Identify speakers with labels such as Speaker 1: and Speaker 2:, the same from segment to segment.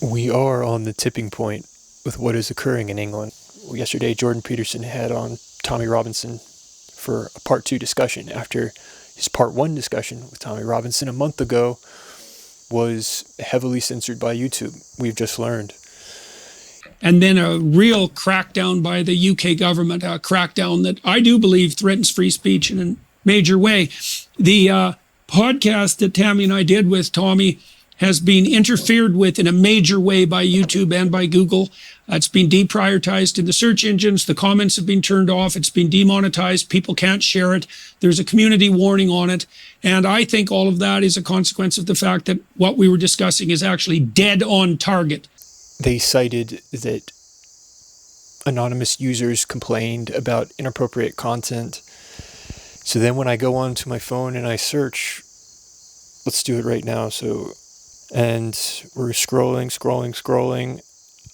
Speaker 1: We are on the tipping point with what is occurring in England. Yesterday, Jordan Peterson had on Tommy Robinson for a part 2 discussion after his part 1 discussion with Tommy Robinson a month ago was heavily censored by YouTube. We've just learned.
Speaker 2: And then a real crackdown by the UK government, a crackdown that I do believe threatens free speech in a major way. The podcast that Tammy and I did with Tommy has been interfered with in a major way by YouTube and by Google. It's been deprioritized in the search engines. The comments have been turned off. It's been demonetized. People can't share it. There's a community warning on it. And I think all of that is a consequence of the fact that what we were discussing is actually dead on target.
Speaker 1: They cited that anonymous users complained about inappropriate content. So then when I go onto my phone and I search, let's do it right now. And we're scrolling.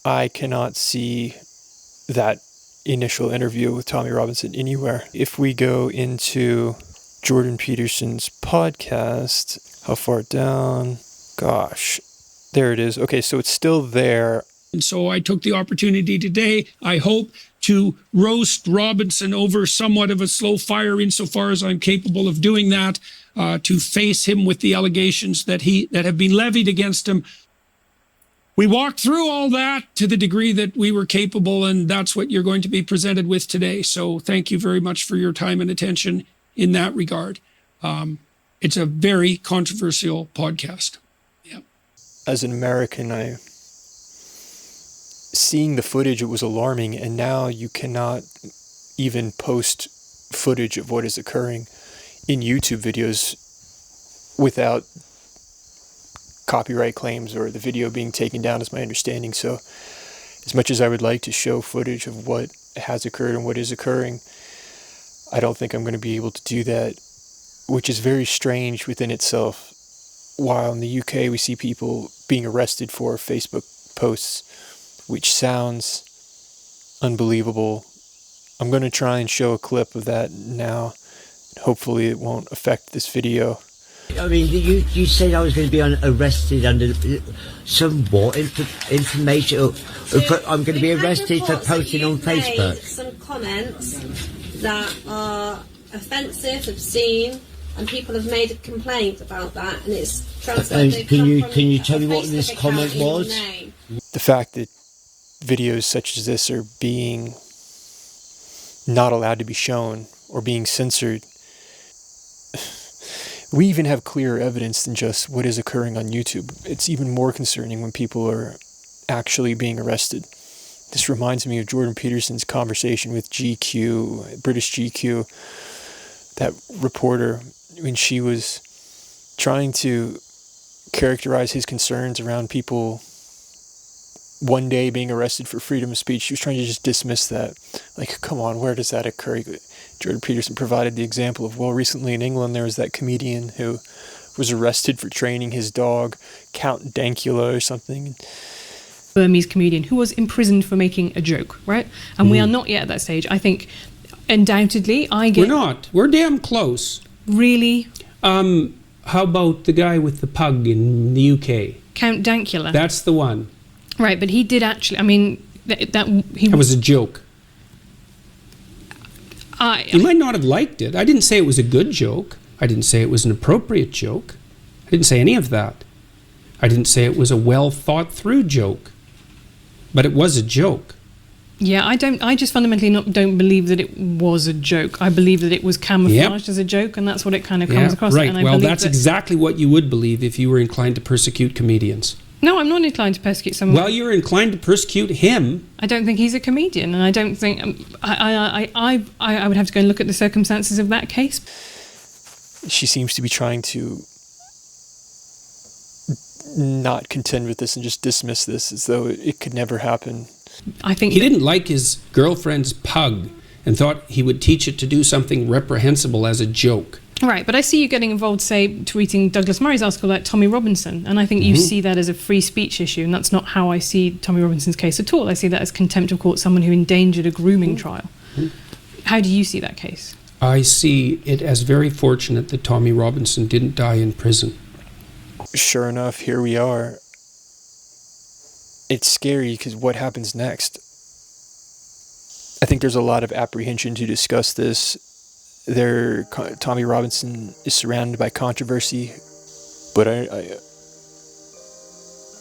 Speaker 1: I cannot see that initial interview with Tommy Robinson anywhere. If we go into Jordan Peterson's podcast, how far down? Gosh, there it is. Okay, so it's still there.
Speaker 2: And so I took the opportunity today, I hope, to roast Robinson over somewhat of a slow fire insofar as I'm capable of doing that, to face him with the allegations that have been levied against him. We walked through all that to the degree that we were capable, and that's what you're going to be presented with today. So thank you very much for your time and attention in that regard. It's a very controversial podcast. Yeah.
Speaker 1: As an American, seeing the footage, it was alarming, and now you cannot even post footage of what is occurring in YouTube videos without copyright claims or the video being taken down, is my understanding. So as much as I would like to show footage of what has occurred and what is occurring, I don't think I'm going to be able to do that, which is very strange within itself. While in the UK we see people being arrested for Facebook posts, which sounds unbelievable. I'm going to try and show a clip of that now. Hopefully it won't affect this video.
Speaker 3: I mean, you said I was going to be arrested under some what information? I'm going to be arrested for posting on Facebook.
Speaker 4: Made some comments that are offensive, obscene, and people have made a complaint about that, and it's translated.
Speaker 3: Can you tell me what this comment was?
Speaker 1: The fact that videos such as this are being not allowed to be shown or being censored. We even have clearer evidence than just what is occurring on YouTube. It's even more concerning when people are actually being arrested. This reminds me of Jordan Peterson's conversation with GQ, British GQ, that reporter, when she was trying to characterize his concerns around people one day being arrested for freedom of speech. She was trying to just dismiss that. Like, come on, where does that occur? Jordan Peterson provided the example of, well, recently in England there was that comedian who was arrested for training his dog, Count Dankula or something.
Speaker 5: Burmese comedian who was imprisoned for making a joke, right? And we are not yet at that stage. I think, undoubtedly,
Speaker 2: We're not. We're damn close.
Speaker 5: Really?
Speaker 2: How about the guy with the pug in the UK?
Speaker 5: Count Dankula.
Speaker 2: That's the one.
Speaker 5: Right, but he did actually, I mean,
Speaker 2: That was a joke. You might not have liked it. I didn't say it was a good joke. I didn't say it was an appropriate joke. I didn't say any of that. I didn't say it was a well thought through joke. But it was a joke.
Speaker 5: Yeah, I just fundamentally don't believe that it was a joke. I believe that it was camouflaged as a joke, and that's what it kind of comes across.
Speaker 2: Right.
Speaker 5: And
Speaker 2: Well, that's exactly what you would believe if you were inclined to persecute comedians.
Speaker 5: No, I'm not inclined to persecute someone.
Speaker 2: Well, you're inclined to persecute him.
Speaker 5: I don't think he's a comedian, and I don't think I would have to go and look at the circumstances of that case.
Speaker 1: She seems to be trying to not contend with this and just dismiss this as though it could never happen.
Speaker 5: I think
Speaker 2: he didn't like his girlfriend's pug and thought he would teach it to do something reprehensible as a joke.
Speaker 5: Right, but I see you getting involved, say, tweeting Douglas Murray's article about Tommy Robinson, and I think you see that as a free speech issue, and that's not how I see Tommy Robinson's case at all. I see that as contempt of court, someone who endangered a grooming trial. How do you see that case?
Speaker 2: I see it as very fortunate that Tommy Robinson didn't die in prison.
Speaker 1: Sure enough, here we are. it's scary because what happens next? I think there's a lot of apprehension to discuss this. Tommy Robinson is surrounded by controversy, but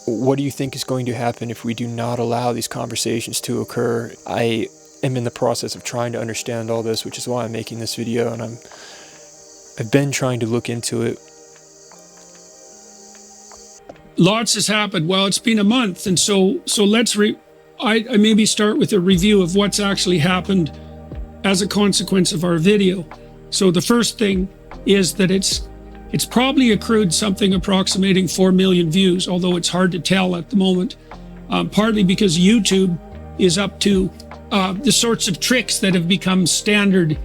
Speaker 1: what do you think is going to happen if we do not allow these conversations to occur? I am in the process of trying to understand all this, which is why I'm making this video, and I've been trying to look into it.
Speaker 2: Lots has happened. Well, it's been a month, and so let's I maybe start with a review of what's actually happened as a consequence of our video. So the first thing is that it's probably accrued something approximating 4 million views, although it's hard to tell at the moment, partly because YouTube is up to the sorts of tricks that have become standard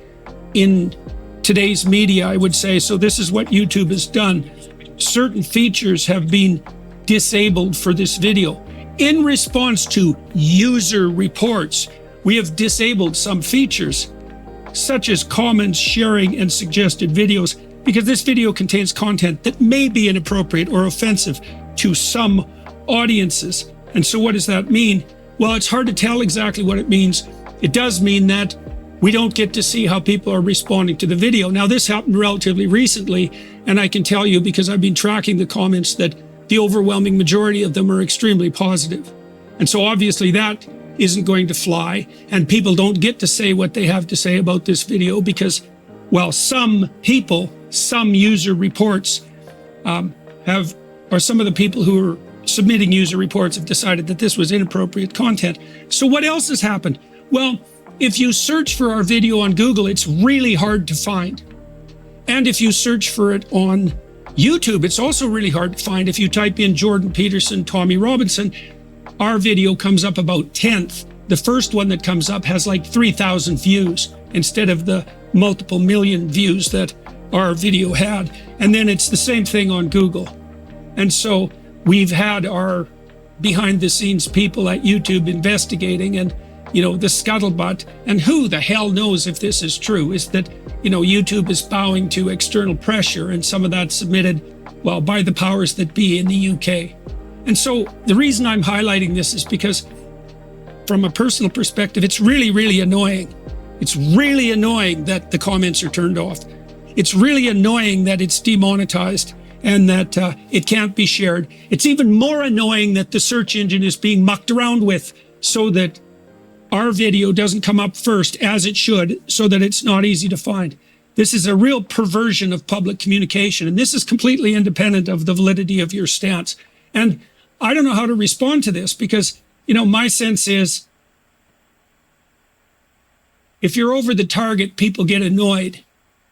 Speaker 2: in today's media, I would say. So this is what YouTube has done. Certain features have been disabled for this video. In response to user reports, we have disabled some features, such as comments, sharing, and suggested videos, because this video contains content that may be inappropriate or offensive to some audiences. And so what does that mean? Well, it's hard to tell exactly what it means. It does mean that we don't get to see how people are responding to the video. Now, this happened relatively recently, and I can tell you, because I've been tracking the comments, that the overwhelming majority of them are extremely positive. And so obviously that isn't going to fly, and people don't get to say what they have to say about this video because, well, some people, some user reports or some of the people who are submitting user reports have decided that this was inappropriate content. So what else has happened? Well, if you search for our video on Google, it's really hard to find. And if you search for it on YouTube, it's also really hard to find. If you type in Jordan Peterson, Tommy Robinson, our video comes up about 10th. The first one that comes up has like 3,000 views instead of the multiple million views that our video had. And then it's the same thing on Google. And so we've had our behind the scenes people at YouTube investigating, and the scuttlebutt, and who the hell knows if this is true, is that, YouTube is bowing to external pressure, and some of that submitted, well, by the powers that be in the UK. And so the reason I'm highlighting this is because from a personal perspective, it's really, really annoying. It's really annoying that the comments are turned off. It's really annoying that it's demonetized and that it can't be shared. It's even more annoying that the search engine is being mucked around with so that our video doesn't come up first, as it should, so that it's not easy to find. This is a real perversion of public communication, and this is completely independent of the validity of your stance. And I don't know how to respond to this because, my sense is if you're over the target, people get annoyed.